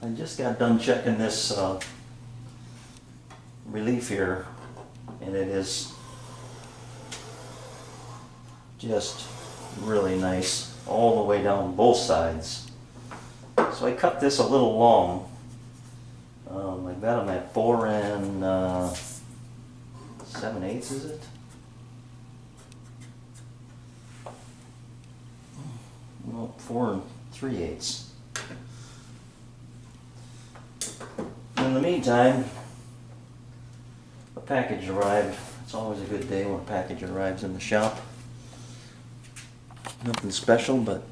I just got done checking this relief here, and it is just really nice all the way down both sides. So I cut this a little long. I got them at 4 7/8, is it? No, 4 3/8. In the meantime, a package arrived. It's always a good day when a package arrives in the shop. Nothing special, but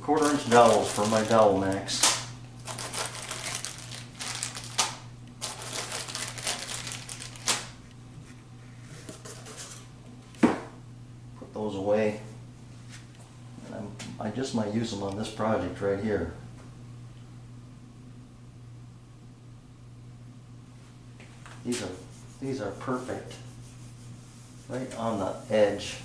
quarter-inch dowels for my Dowel Max. Put those away. And I just might use them on this project right here. These are perfect. Right on the edge.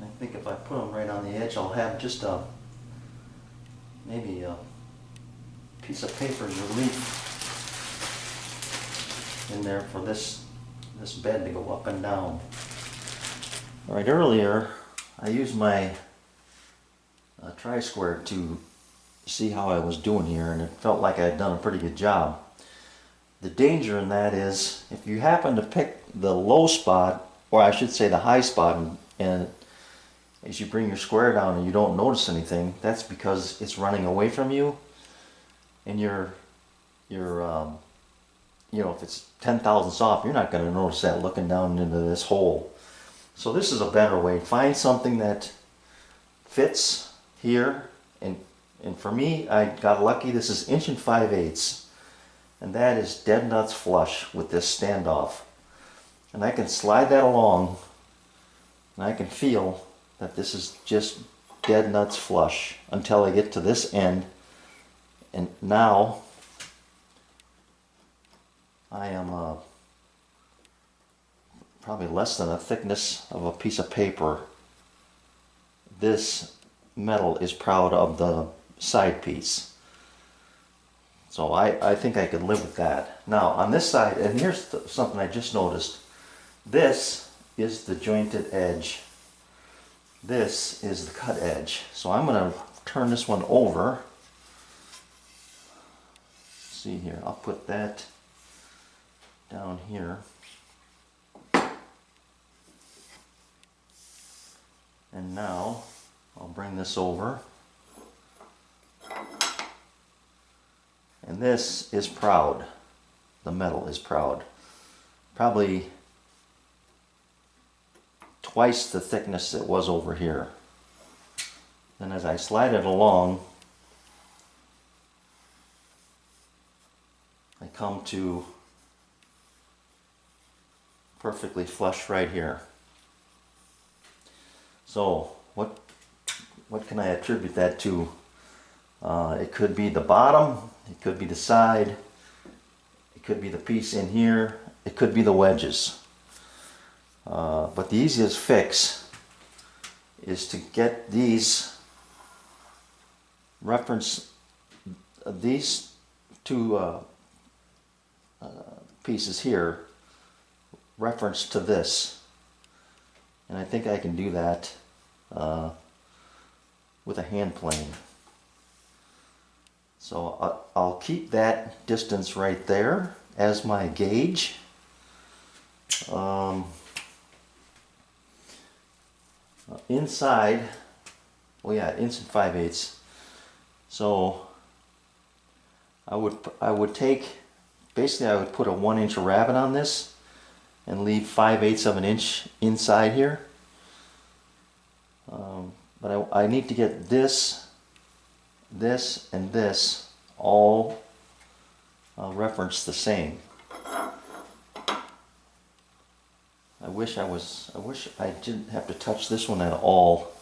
I think if I put them right on the edge, I'll have just maybe a piece of paper's relief in there for this bed to go up and down. All right, earlier I used my tri-square to see how I was doing here, and it felt like I had done a pretty good job. The danger in that is if you happen to pick the low spot, or I should say the high spot, and as you bring your square down and you don't notice anything, that's because it's running away from you, and you're you know, if it's 10 thousandths off, you're not going to notice that looking down into this hole. So this is a better way. Find something that fits here, and for me, I got lucky. This is 1 5/8, and that is dead nuts flush with this standoff. And I can slide that along, and I can feel that this is just dead nuts flush until I get to this end, and now I am probably less than a thickness of a piece of paper. This metal is proud of the side piece. So I think I could live with that. Now on this side, and here's something I just noticed. This is the jointed edge. This is the cut edge. So I'm going to turn this one over. See here, I'll put that down here. And now I'll bring this over. And this is proud. The metal is proud. Probably twice the thickness it was over here. And as I slide it along, I come to perfectly flush right here. So what can I attribute that to? It could be the bottom, it could be the side, it could be the piece in here, it could be the wedges. But the easiest fix is to get these these two pieces here reference to this, and I think I can do that with a hand plane. So I'll keep that distance right there as my gauge. Inside, well, yeah, 1 5/8. So I would take, basically I would put a 1-inch rabbet on this and leave 5/8 of an inch inside here. But I need to get this, and this all reference the same. I wish I didn't have to touch this one at all.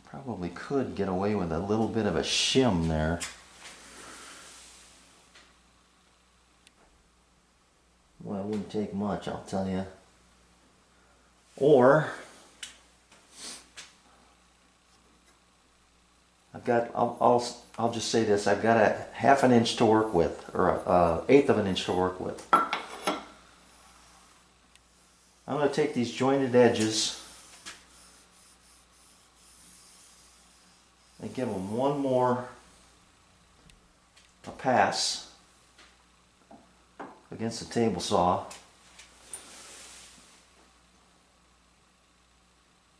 Probably could get away with a little bit of a shim there. Well, it wouldn't take much, I'll tell you. Or I'll just say this. I've got a 1/2 inch to work with, or a 1/8 of an inch to work with. I'm going to take these jointed edges and give them one more a pass against the table saw.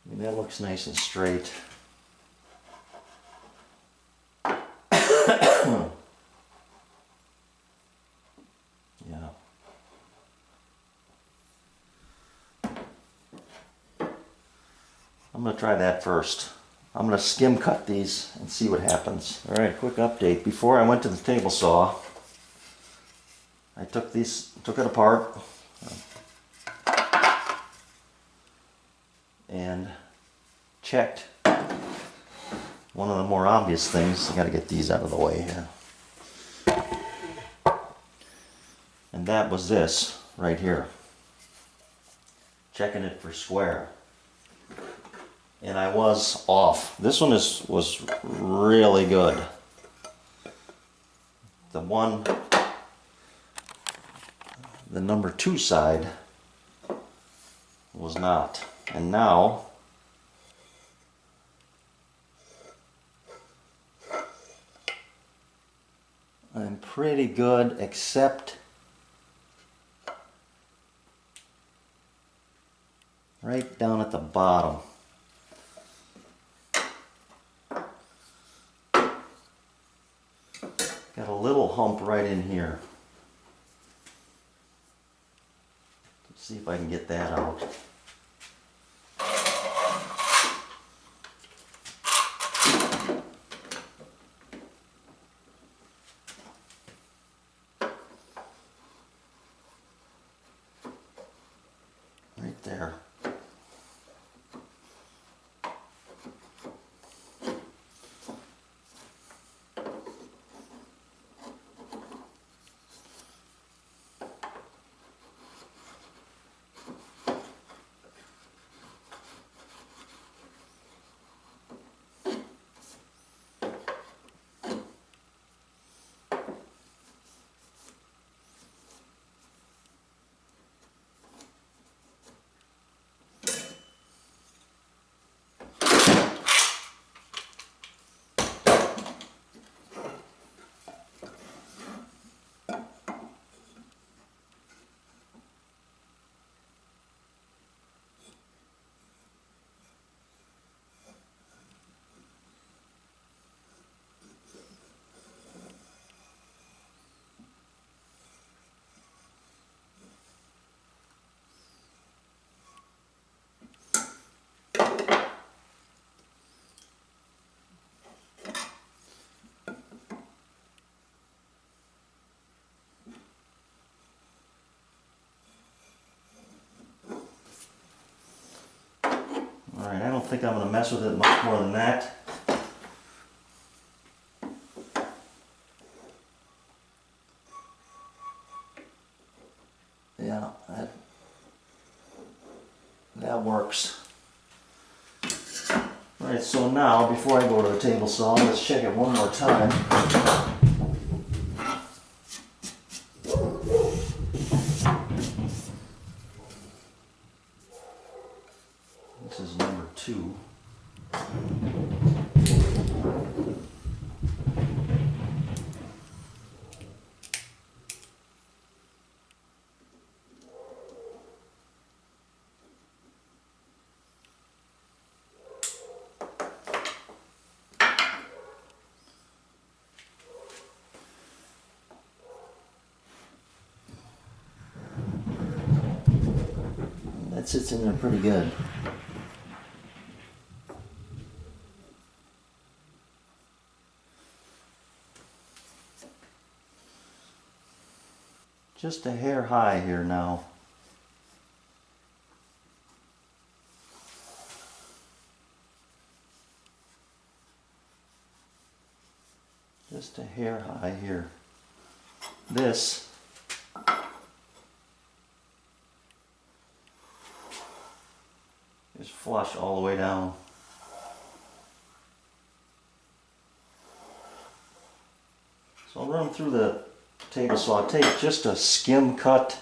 I mean, that looks nice and straight. Yeah. I'm going to try that first. I'm going to skim cut these and see what happens. Alright, quick update. Before I went to the table saw, I took it apart and checked one of the more obvious things. I got to get these out of the way here. And that was this right here. Checking it for square. And I was off. This one was really good. The number 2 side was not. And now I'm pretty good, except right down at the bottom. Got a little hump right in here. Let's see if I can get that out. Right there. Alright, I don't think I'm going to mess with it much more than that. Yeah, that works. Alright, so now, before I go to the table saw, let's check it one more time. This is number 2. That sits in there pretty good. just a hair high here now. Just a hair high here. This is flush all the way down. So I'll run through the table saw. I'll take just a skim cut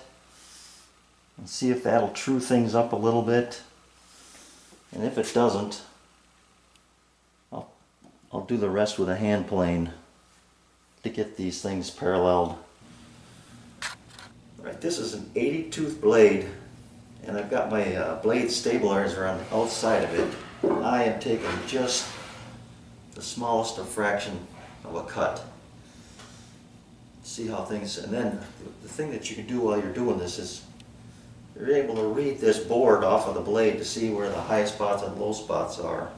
and see if that'll true things up a little bit. And if it doesn't, I'll do the rest with a hand plane to get these things paralleled. Alright, this is an 80 tooth blade, and I've got my blade stabilizer on the outside of it. I am taking just the smallest of fraction of a cut. See how things, and then the thing that you can do while you're doing this is you're able to read this board off of the blade to see where the high spots and low spots are.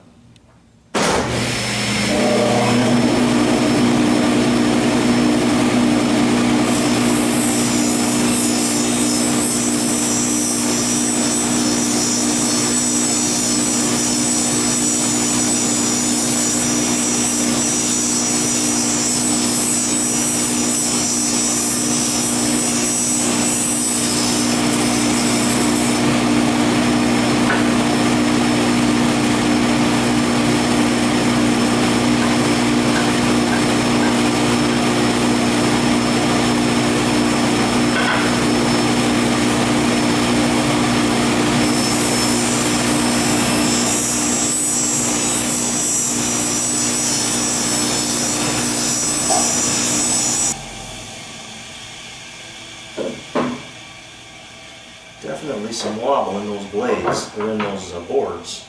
Definitely some wobble in those blades, or in those boards.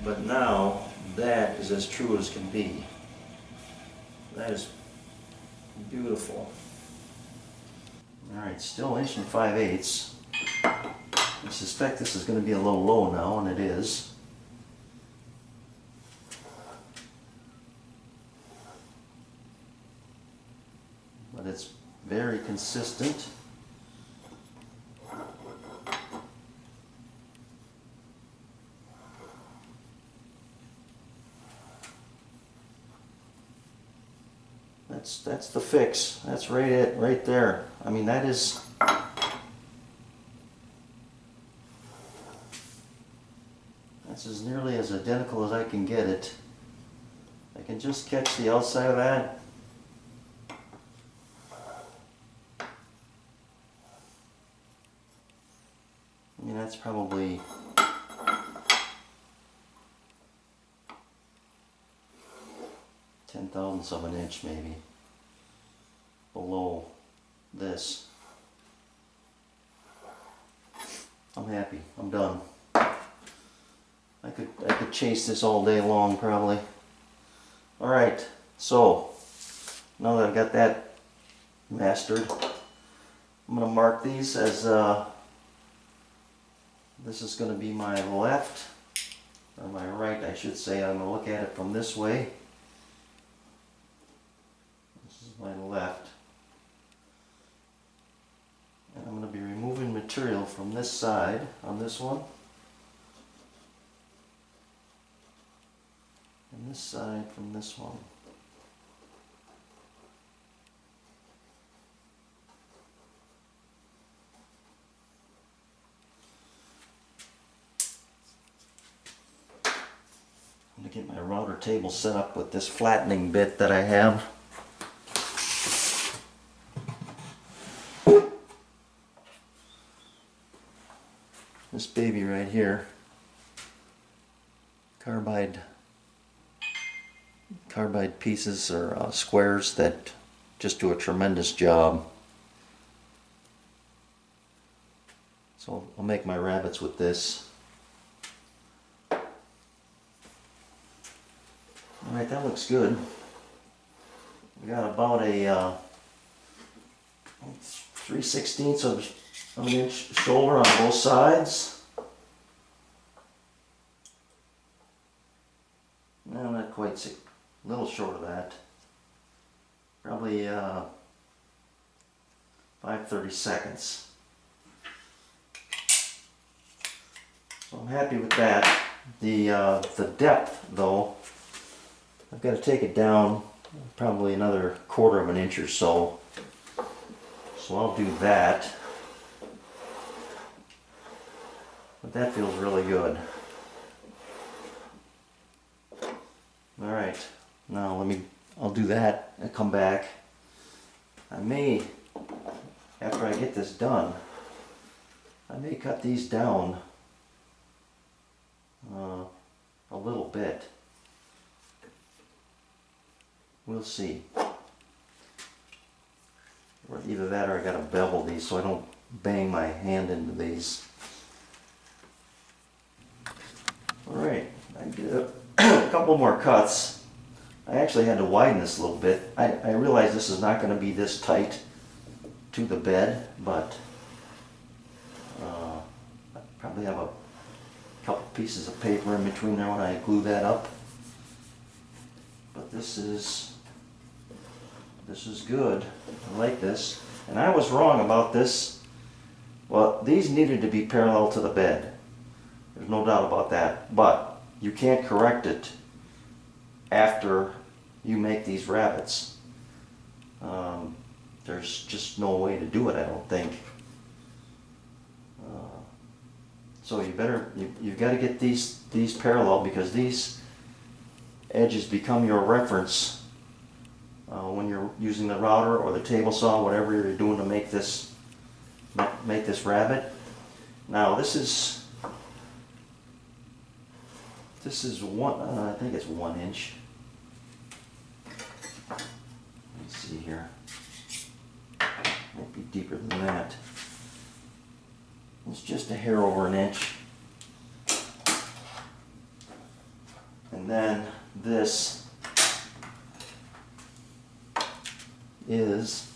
But now, that is as true as can be. That is beautiful. Alright, still 1 5/8. I suspect this is going to be a little low now, and it is. But it's very consistent. That's the fix. That's right there. I mean, that's as nearly as identical as I can get it. I can just catch the outside of that. I mean, that's probably 10/1000ths of an inch, maybe, below this. I'm happy. I'm done. I could chase this all day long, probably. All right. So now that I've got that mastered, I'm going to mark these as this is going to be my left, or my right, I should say. I'm going to look at it from this way. This is my left. And I'm going to be removing material from this side on this one. And this side from this one. I'm going to get my router table set up with this flattening bit that I have. This baby right here, carbide pieces or squares that just do a tremendous job. So I'll make my rabbits with this. Alright, that looks good. We got about a 3/16 of an inch shoulder on both sides. No, not quite, a little short of that. probably 5/32. So I'm happy with that. The depth though, I've got to take it down probably another 1/4 of an inch or so. So I'll do that. But that feels really good. Alright, now I'll do that and come back. I may, after I get this done, I may cut these down a little bit. We'll see. Or either that or I gotta bevel these so I don't bang my hand into these. Alright, I get a couple more cuts. I actually had to widen this a little bit. I realize this is not going to be this tight to the bed, but I probably have a couple pieces of paper in between there when I glue that up. But this is good. I like this. And I was wrong about this. Well, these needed to be parallel to the bed. There's no doubt about that. But you can't correct it after you make these rabbets. There's just no way to do it, I don't think. So you've got to get these parallel, because these edges become your reference when you're using the router or the table saw, whatever you're doing to make this rabbet. Now this is one. I think it's 1 inch. Let's see here. Might be deeper than that. It's just a hair over an inch. And then this is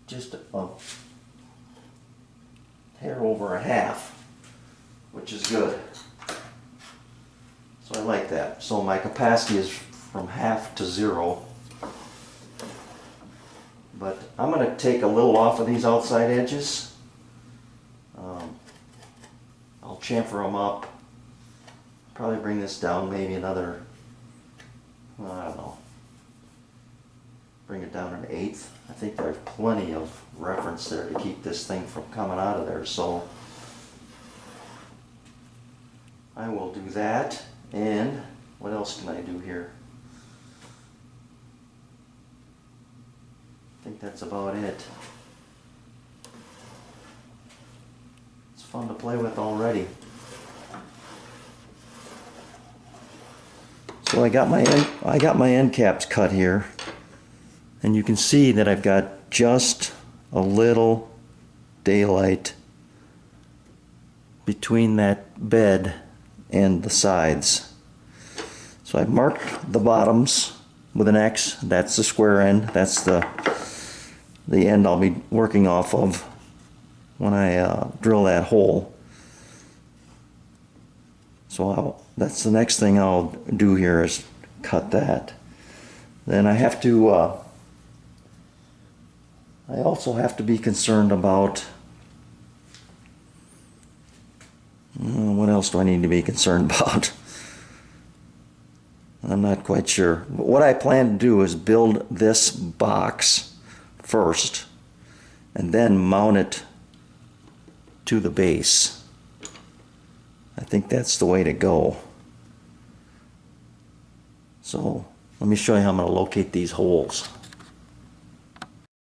just a hair over a half, which is good. So I like that. So my capacity is from 1/2 to 0. But I'm going to take a little off of these outside edges. I'll chamfer them up. Probably bring this down maybe another, I don't know, bring it down 1/8. I think there's plenty of reference there to keep this thing from coming out of there. So I will do that. And what else can I do here? I think that's about it. It's fun to play with already. So I got my end caps cut here, and you can see that I've got just a little daylight between that bed and the sides. So I've marked the bottoms with an X. That's the square end. That's the end I'll be working off of when I drill that hole. So that's the next thing I'll do here, is cut that. Then I have to, I also have to be concerned about, what else do I need to be concerned about? I'm not quite sure. But what I plan to do is build this box first and then mount it to the base. I think that's the way to go. So let me show you how I'm going to locate these holes.